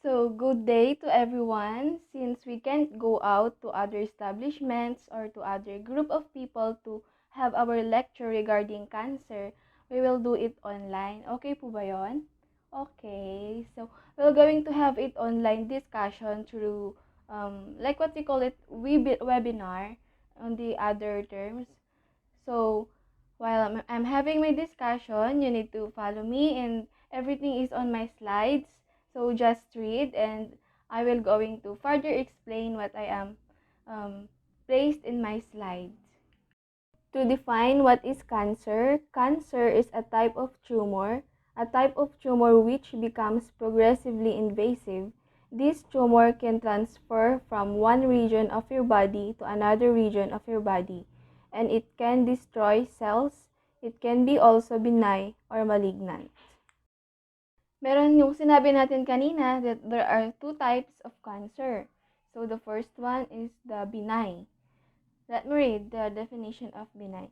So, good day to everyone. Since we can't go out to other establishments or to other group of people to have our lecture regarding cancer, we will do it online. Okay po ba yun? Okay. So, we're going to have it online discussion through, like what we call it, webinar on the other terms. So, while I'm having my discussion, you need to follow me and everything is on my slides. So just read and I will going to further explain what I am placed in my slides. To define what is cancer, cancer is a type of tumor which becomes progressively invasive. This tumor can transfer from one region of your body to another region of your body, and it can destroy cells. It can be also benign or malignant. Meron yung sinabi natin kanina that there are two types of cancer. So the first one is the benign. Let me read the definition of benign.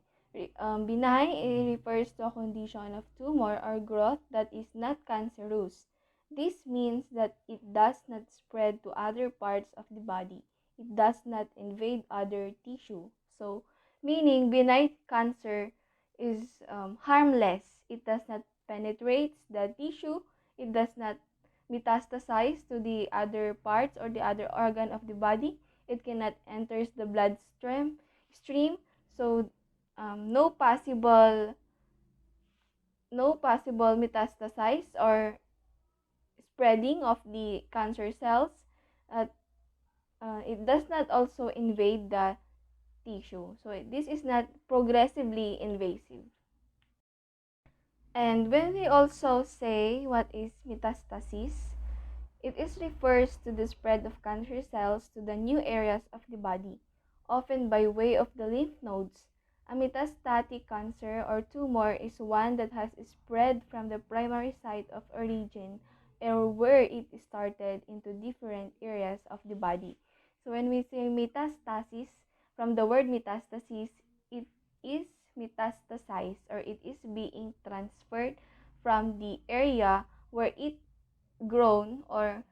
Benign refers to a condition of tumor or growth that is not cancerous. This means that it does not spread to other parts of the body. It does not invade other tissue. So, meaning benign cancer is harmless. It does not penetrate the tissue. It does not metastasize to the other parts or the other organ of the body. It cannot enter the bloodstream, so no possible metastasize or spreading of the cancer cells. Uh, it does not also invade the tissue. So this is not progressively invasive. And when we also say what is metastasis, it is refers to the spread of cancer cells to the new areas of the body, often by way of the lymph nodes. A metastatic cancer or tumor is one that has spread from the primary site of a region or where it started into different areas of the body. So when we say metastasis, from the word metastasis, it is metastasized or it is being transferred from the area where it grown or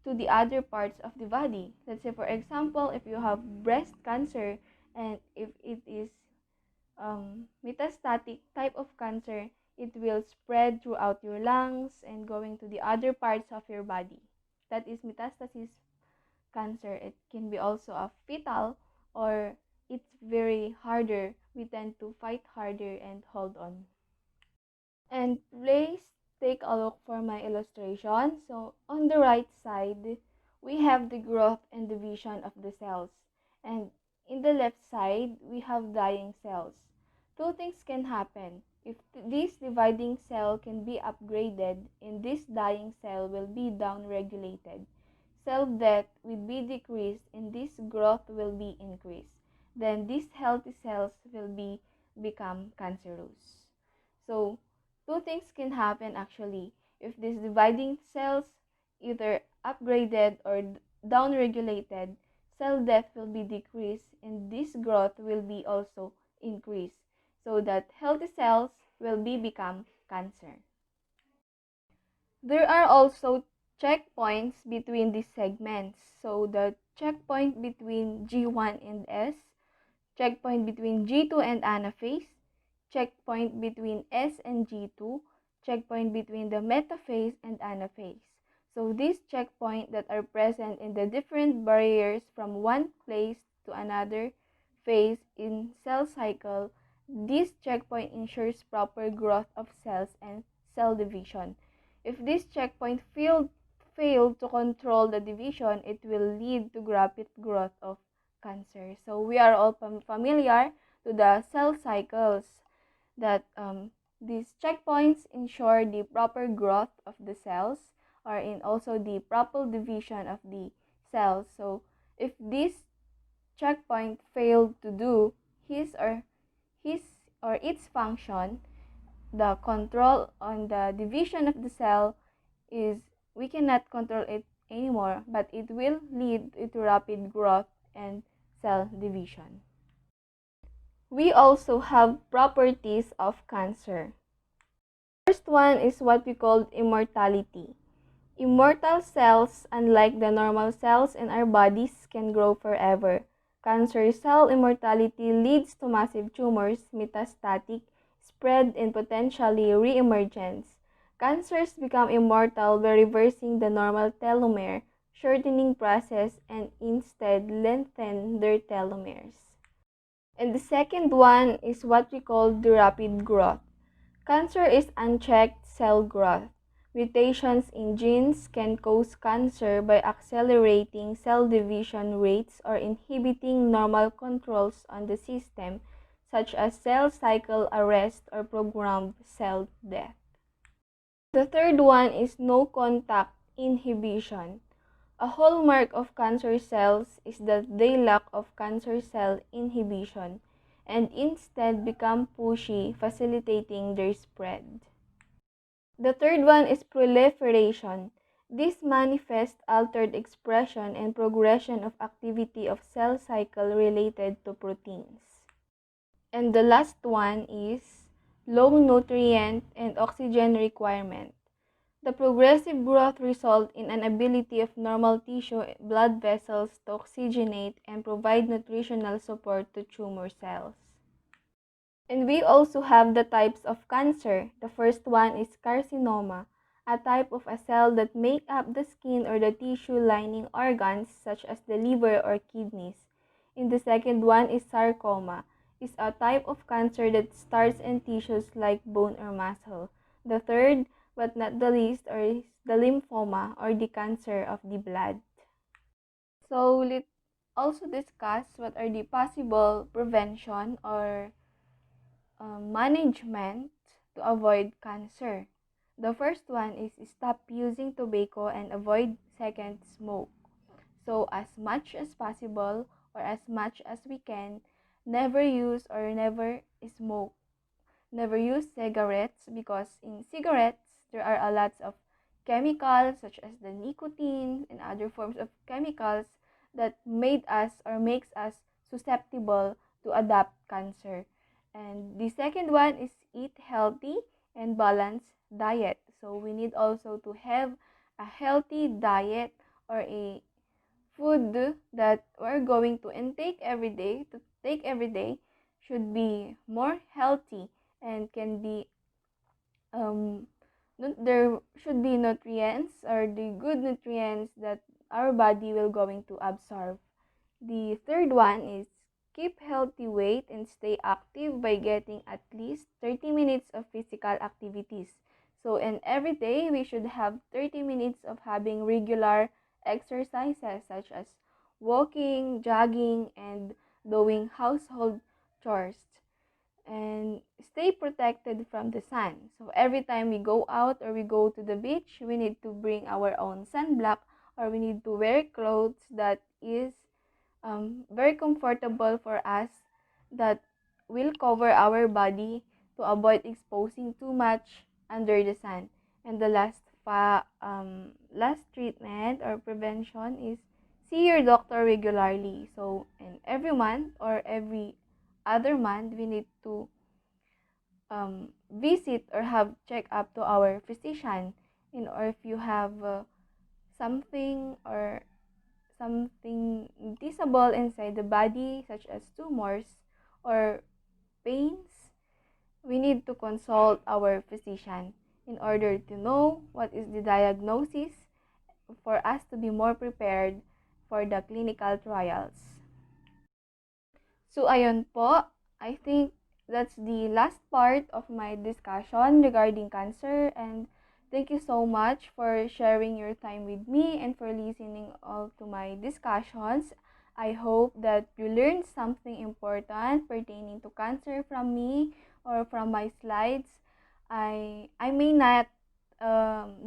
to the other parts of the body. Let's say, for example, if you have breast cancer and if it is metastatic type of cancer, it will spread throughout your lungs and going to the other parts of your body. That is metastasis cancer. It can be also a fetal or it's very harder. We tend to fight harder and hold on. And please take a look for my illustration. So on the right side, we have the growth and division of the cells. And in the left side, we have dying cells. Two things can happen. If this dividing cell can be upgraded, and this dying cell will be downregulated. Cell death will be decreased and this growth will be increased. Then these healthy cells will become cancerous. So two things can happen actually. If these dividing cells either upgraded or downregulated, cell death will be decreased and this growth will be also increased so that healthy cells will become cancer. There are also checkpoints between these segments. So the checkpoint between G1 and S, checkpoint between G2 and anaphase, checkpoint between S and G2, checkpoint between the metaphase and anaphase. So these checkpoints that are present in the different barriers from one place to another phase in cell cycle, this checkpoint ensures proper growth of cells and cell division. If this checkpoint failed to control the division, it will lead to rapid growth of cancer. So we are all familiar to the cell cycles that these checkpoints ensure the proper growth of the cells or in also the proper division of the cells. So if this checkpoint failed to do his or its function, the control on the division of the cell is we cannot control it anymore, but it will lead to rapid growth and cell division. We also have properties of cancer. First one is what we call immortality. Immortal cells, unlike the normal cells in our bodies, can grow forever. Cancer cell immortality leads to massive tumors, metastatic, spread, and potentially reemergence. Cancers become immortal by reversing the normal telomere, shortening process, and instead lengthen their telomeres. And the second one is what we call the rapid growth. Cancer is unchecked cell growth. Mutations in genes can cause cancer by accelerating cell division rates or inhibiting normal controls on the system, such as cell cycle arrest or programmed cell death. The third one is no contact inhibition. A hallmark of cancer cells is that they lack of cancer cell inhibition and instead become pushy, facilitating their spread. The third one is proliferation. This manifests altered expression and progression of activity of cell cycle related to proteins. And the last one is low nutrient and oxygen requirement. The progressive growth results in an ability of normal tissue blood vessels to oxygenate and provide nutritional support to tumor cells. And we also have the types of cancer. The first one is carcinoma, a type of a cell that make up the skin or the tissue lining organs such as the liver or kidneys. And the second one is sarcoma, is a type of cancer that starts in tissues like bone or muscle. The third, but not the least, is the lymphoma or the cancer of the blood. So let's also discuss what are the possible prevention or management to avoid cancer. The first one is stop using tobacco and avoid second smoke. So as much as possible or as much as we can, never use or never smoke. Never use cigarettes because in cigarettes there are a lot of chemicals such as the nicotine and other forms of chemicals that made us or makes us susceptible to adapt cancer. And the second one is eat healthy and balanced diet. So we need also to have a healthy diet or a food that we're going to intake every day, to take every day, should be more healthy and can be there should be nutrients or the good nutrients that our body will going to absorb. The third one is keep healthy weight and stay active by getting at least 30 minutes of physical activities. So in every day we should have 30 minutes of having regular exercises such as walking, jogging, and doing household chores. And stay protected from the sun. So every time we go out or we go to the beach, we need to bring our own sunblock or we need to wear clothes that is very comfortable for us, that will cover our body to avoid exposing too much under the sun. And the last treatment or prevention is see your doctor regularly. So in every month or every other month, we need to visit or have check up to our physician. Or if you have something or something noticeable inside the body, such as tumors or pains, we need to consult our physician in order to know what is the diagnosis for us to be more prepared for the clinical trials. So, ayun po, I think that's the last part of my discussion regarding cancer, and thank you so much for sharing your time with me and for listening all to my discussions. I hope that you learned something important pertaining to cancer from me or from my slides. I may not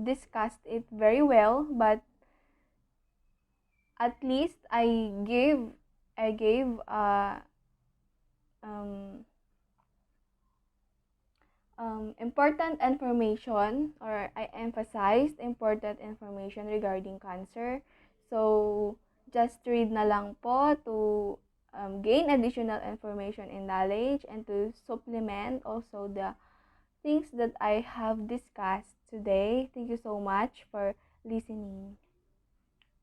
discuss it very well, but at least I gave um, important information, or I emphasized important information regarding cancer. So, just read na lang po to gain additional information and knowledge and to supplement also the things that I have discussed today. Thank you so much for listening.